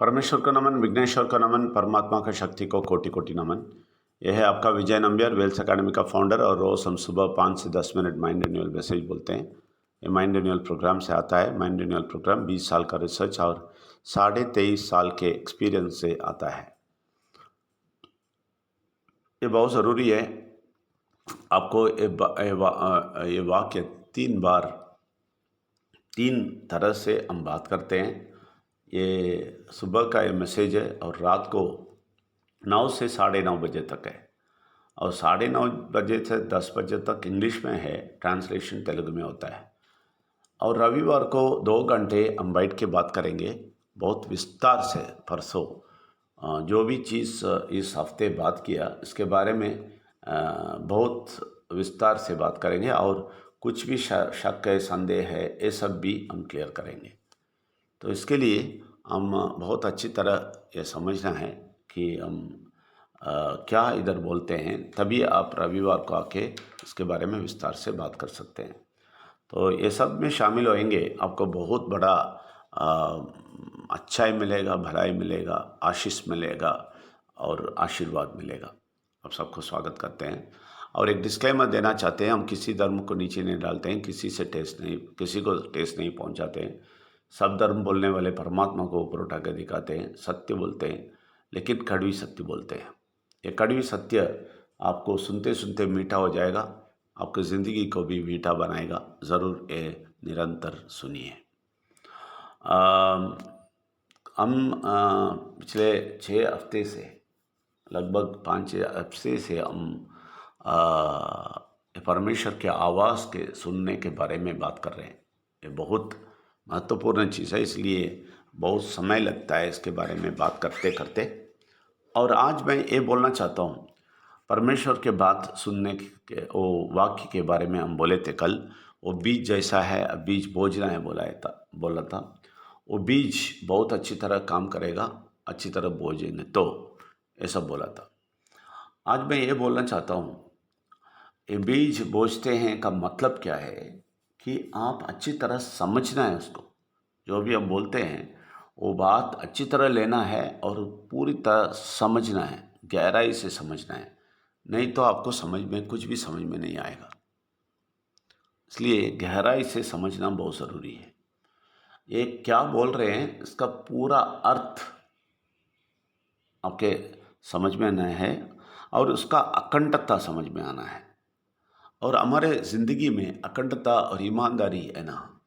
परमेश्वर को नमन, विघ्नेश्वर को नमन, परमात्मा का शक्ति को कोटि कोटि नमन। यह है आपका विजय नंबियार, वेल्स अकेडमी का फाउंडर, और रोज़ हम सुबह 5 से 10 मिनट माइंड रिन्यूअल मैसेज बोलते हैं। ये माइंड रिन्यूअल प्रोग्राम से आता है। माइंड रिन्यूअल प्रोग्राम 20 साल का रिसर्च और 23.5 साल के एक्सपीरियंस से आता है। ये बहुत ज़रूरी है। आपको ये वाक्य 3 बार 3 तरह से हम बात करते हैं। ये सुबह का ये मैसेज है और रात को 9 से 9:30 बजे तक है, और 9:30 बजे से 10 बजे तक इंग्लिश में है, ट्रांसलेशन तेलुगु में होता है। और रविवार को 2 घंटे हम बैठ के बात करेंगे बहुत विस्तार से। परसों जो भी चीज़ इस हफ्ते बात किया इसके बारे में बहुत विस्तार से बात करेंगे, और कुछ भी शक है, संदेह है, ये सब भी हम क्लियर करेंगे। तो इसके लिए हम बहुत अच्छी तरह ये समझना है कि हम क्या इधर बोलते हैं, तभी आप रविवार को आके इसके बारे में विस्तार से बात कर सकते हैं। तो ये सब में शामिल होएंगे, आपको बहुत बड़ा अच्छाई मिलेगा, भलाई मिलेगा, आशीष मिलेगा और आशीर्वाद मिलेगा। आप सबको स्वागत करते हैं। और एक डिस्क्लेमर देना चाहते हैं, हम किसी धर्म को नीचे नहीं डालते हैं, किसी को ठेस नहीं पहुंचाते हैं। सब धर्म बोलने वाले परमात्मा को ऊपर उठा के दिखाते हैं, सत्य बोलते हैं, लेकिन कड़वी सत्य बोलते हैं। ये कड़वी सत्य आपको सुनते सुनते मीठा हो जाएगा, आपकी ज़िंदगी को भी मीठा बनाएगा। ज़रूर ये निरंतर सुनिए। हम पिछले 6 हफ्ते से, लगभग 5-6 हफ्ते से हम परमेश्वर के आवाज़ के सुनने के बारे में बात कर रहे हैं। ये बहुत महत्वपूर्ण चीज़ है, इसलिए बहुत समय लगता है इसके बारे में बात करते करते। और आज मैं ये बोलना चाहता हूँ, परमेश्वर के बात सुनने के वो वाक्य के बारे में हम बोले थे कल। वो बीज जैसा है, अब बीज बोझना है बोला था। वो बीज बहुत अच्छी तरह काम करेगा, अच्छी तरह बोझेंगे तो, ऐसा बोला था। आज मैं ये बोलना चाहता हूँ, ये बीज बोझते हैं का मतलब क्या है कि आप अच्छी तरह समझना है उसको। जो भी हम बोलते हैं वो बात अच्छी तरह लेना है और पूरी तरह समझना है, गहराई से समझना है, नहीं तो आपको कुछ भी समझ में नहीं आएगा। इसलिए गहराई से समझना बहुत ज़रूरी है। ये क्या बोल रहे हैं इसका पूरा अर्थ आपके समझ में आना है, और उसका अखंडता समझ में आना है। और हमारे ज़िंदगी में अखंडता और ईमानदारी है ना,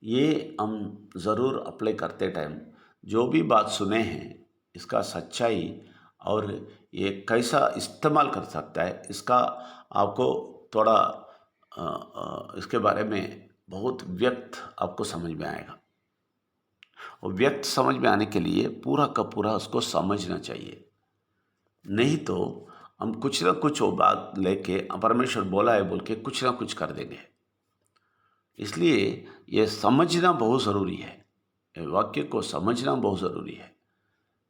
ये हम ज़रूर अप्लाई करते टाइम जो भी बात सुने हैं इसका सच्चाई और ये कैसा इस्तेमाल कर सकता है, इसका आपको थोड़ा इसके बारे में बहुत व्यक्त आपको समझ में आएगा। और व्यक्त समझ में आने के लिए पूरा का पूरा उसको समझना चाहिए, नहीं तो हम कुछ ना कुछ वो बात लेके परमेश्वर बोला है बोल के कुछ ना कुछ कर देंगे। इसलिए ये समझना बहुत ज़रूरी है, ये वाक्य को समझना बहुत ज़रूरी है।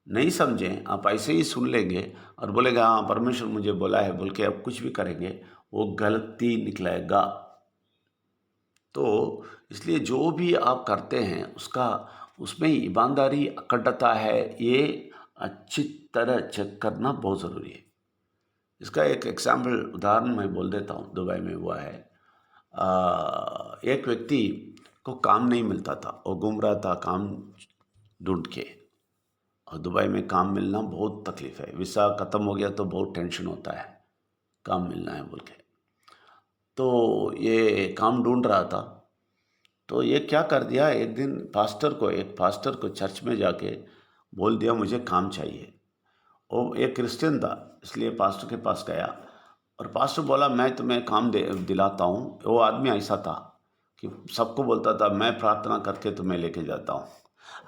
नहीं समझें, आप ऐसे ही सुन लेंगे और बोलेंगे हाँ परमेश्वर मुझे बोला है बोल के आप कुछ भी करेंगे, वो गलती निकलेगा। तो इसलिए जो भी आप करते हैं उसमें ईमानदारी, अखंडता है, ये अच्छी तरह चेक करना बहुत ज़रूरी है। इसका एक एग्जाम्पल उदाहरण मैं बोल देता हूँ। दुबई में हुआ है। एक व्यक्ति को काम नहीं मिलता था, वो घूम रहा था काम ढूंढ के, और दुबई में काम मिलना बहुत तकलीफ़ है। वीज़ा ख़त्म हो गया तो बहुत टेंशन होता है, काम मिलना है बोल के। तो ये काम ढूंढ रहा था, तो ये क्या कर दिया, एक दिन एक पास्टर को चर्च में जाके बोल दिया मुझे काम चाहिए। वो एक क्रिश्चियन था, इसलिए पास्टर के पास गया और पास्टर बोला मैं तुम्हें काम दिलाता हूँ। वो आदमी ऐसा था कि सबको बोलता था मैं प्रार्थना करके तुम्हें लेके जाता हूँ।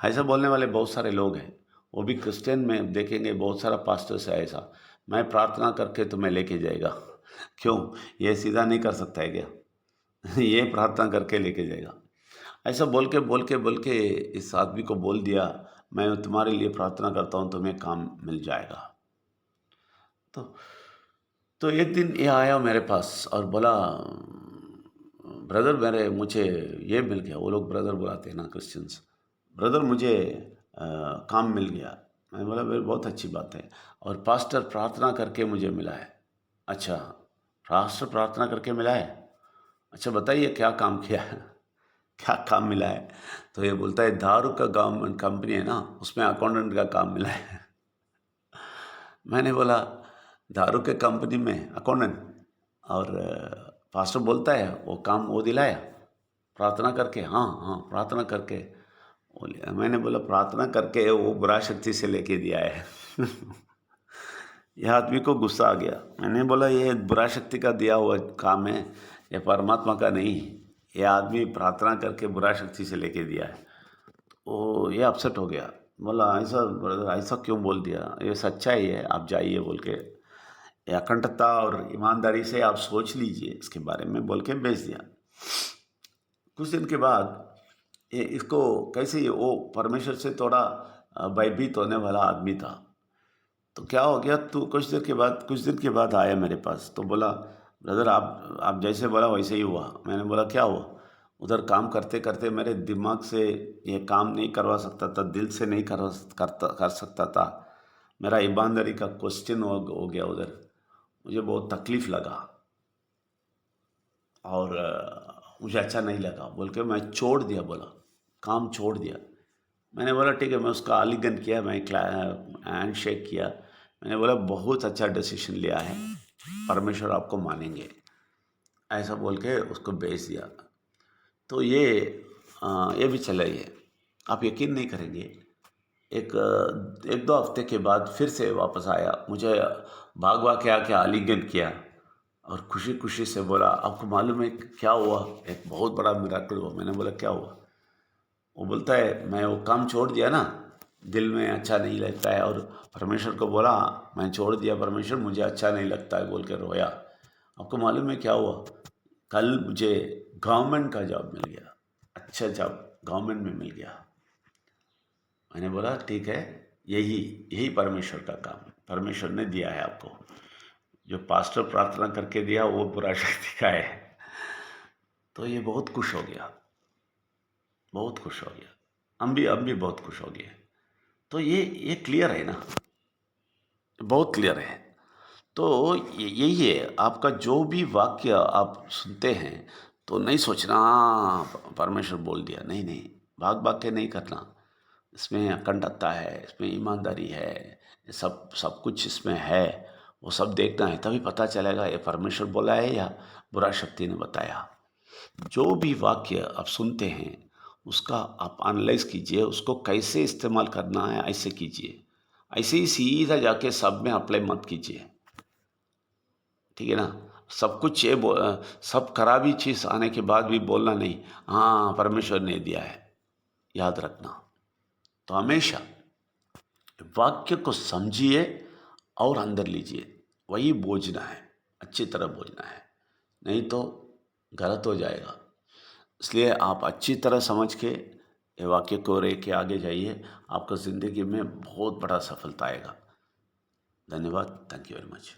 ऐसा बोलने वाले बहुत सारे लोग हैं, वो भी क्रिश्चियन में देखेंगे बहुत सारा पास्टर्स है ऐसा, मैं प्रार्थना करके तुम्हें लेके जाएगा। क्यों, ये सीधा नहीं कर सकता है क्या? ये प्रार्थना करके लेके जाएगा। ऐसा बोल के इस आदमी को बोल दिया मैं तुम्हारे लिए प्रार्थना करता हूँ, तुम्हें काम मिल जाएगा। तो एक दिन ये आया मेरे पास और बोला ब्रदर मुझे ये मिल गया। वो लोग ब्रदर बुलाते हैं ना क्रिश्चियंस। ब्रदर मुझे काम मिल गया। मैंने बोला फिर बहुत अच्छी बात है। और पास्टर प्रार्थना करके मुझे मिला है। अच्छा, पास्टर प्रार्थना करके मिला है? अच्छा बताइए क्या काम किया है? क्या काम मिला है? तो ये बोलता है दारू का गवर्नमेंट कंपनी है ना, उसमें अकाउंटेंट का काम मिला है। मैंने बोला दारू के कंपनी में अकाउंटेंट? और पास्टर बोलता है वो काम वो दिलाया प्रार्थना करके? हाँ हाँ, प्रार्थना करके। मैंने बोला प्रार्थना करके वो बुरा शक्ति से लेके दिया है। यह आदमी को गुस्सा आ गया। मैंने बोला ये बुरा शक्ति का दिया हुआ काम है, ये परमात्मा का नहीं। ये आदमी प्रार्थना करके बुरा शक्ति से लेके दिया है। वो ये अपसेट हो गया। बोला ऐसा ब्रदर, ऐसा क्यों बोल दिया? ये सच्चाई है, आप जाइए बोल के, ये अखंडता और ईमानदारी से आप सोच लीजिए इसके बारे में बोल के भेज दिया। कुछ दिन के बाद ये इसको कैसे वो परमेश्वर से थोड़ा भयभीत होने वाला आदमी था। तो क्या हो गया, तो कुछ दिन के बाद आया मेरे पास। तो बोला ब्रदर आप जैसे बोला वैसे ही हुआ। मैंने बोला क्या हुआ? उधर काम करते करते मेरे दिमाग से ये काम नहीं करवा सकता था, दिल से नहीं कर सकता था। मेरा ईमानदारी का क्वेश्चन हो गया उधर। मुझे बहुत तकलीफ़ लगा और मुझे अच्छा नहीं लगा बोल के मैं छोड़ दिया, बोला काम छोड़ दिया। मैंने बोला ठीक है, मैं उसका आलिंगन किया, मैं हैंड शेक किया। मैंने बोला बहुत अच्छा डिसीजन लिया है, परमेश्वर आपको मानेंगे, ऐसा बोल के उसको भेज दिया। तो ये भी चला ये, आप यकीन नहीं करेंगे, एक दो हफ्ते के बाद फिर से वापस आया, मुझे भाग भाग के आके आलिंगन किया और खुशी खुशी से बोला आपको मालूम है क्या हुआ? एक बहुत बड़ा मिराकल हुआ। मैंने बोला क्या हुआ? वो बोलता है मैं वो काम छोड़ दिया ना, दिल में अच्छा नहीं लगता है, और परमेश्वर को बोला मैं छोड़ दिया परमेश्वर, मुझे अच्छा नहीं लगता है बोल के रोया। आपको मालूम है क्या हुआ? कल मुझे गवर्नमेंट का जॉब मिल गया, अच्छा जॉब गवर्नमेंट में मिल गया। मैंने बोला ठीक है, यही यही परमेश्वर का काम है, परमेश्वर ने दिया है आपको। जो पास्टर प्रार्थना करके दिया वो बुरा शक्ति का है। तो ये बहुत खुश हो गया, बहुत खुश हो गया। हम भी बहुत खुश हो गए। तो ये क्लियर है ना, बहुत क्लियर है। तो यही है, आपका जो भी वाक्य आप सुनते हैं तो नहीं सोचना परमेश्वर बोल दिया, नहीं नहीं, भाग भाग के नहीं करना। इसमें अखंडता है, इसमें ईमानदारी है, सब सब कुछ इसमें है, वो सब देखना है, तभी पता चलेगा ये परमेश्वर बोला है या बुरा शक्ति ने बताया। जो भी वाक्य आप सुनते हैं उसका आप एनालाइज कीजिए, उसको कैसे इस्तेमाल करना है ऐसे कीजिए। ऐसे ही सीधा जाके सब में अप्लाई मत कीजिए, ठीक है ना? सब कुछ सब खराबी चीज़ आने के बाद भी बोलना नहीं हाँ परमेश्वर ने दिया है, याद रखना। तो हमेशा वाक्य को समझिए और अंदर लीजिए, वही बोझना है, अच्छी तरह बोझना है, नहीं तो गलत हो जाएगा। इसलिए आप अच्छी तरह समझ के ये वाक्य को रह के आगे जाइए, आपको ज़िंदगी में बहुत बड़ा सफलता आएगा। धन्यवाद, थैंक यू वेरी मच।